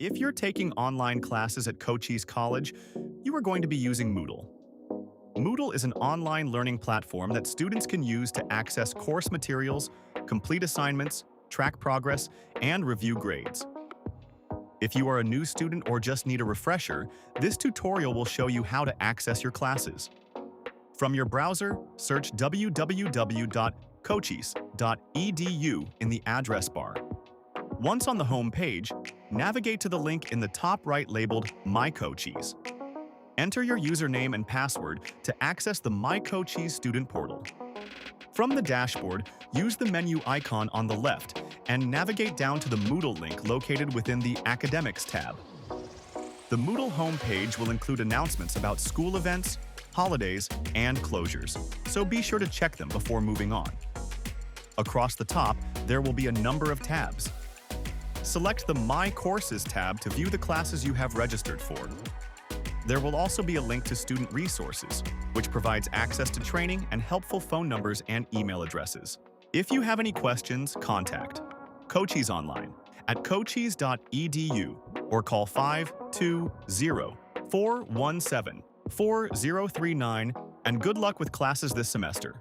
If you're taking online classes at Cochise College, you are going to be using Moodle. Moodle is an online learning platform that students can use to access course materials, complete assignments, track progress, and review grades. If you are a new student or just need a refresher, this tutorial will show you how to access your classes. From your browser, search www.cochise.edu in the address bar. Once on the home page, navigate to the link in the top right labeled My Cochise. Enter your username and password to access the My Cochise student portal. From the dashboard, use the menu icon on the left and navigate down to the Moodle link located within the Academics tab. The Moodle homepage will include announcements about school events, holidays, and closures, so be sure to check them before moving on. Across the top, there will be a number of tabs. Select the My Courses tab to view the classes you have registered for. There will also be a link to student resources, which provides access to training and helpful phone numbers and email addresses. If you have any questions, contact Cochise Online at cochise.edu or call 520-417-4039, and good luck with classes this semester.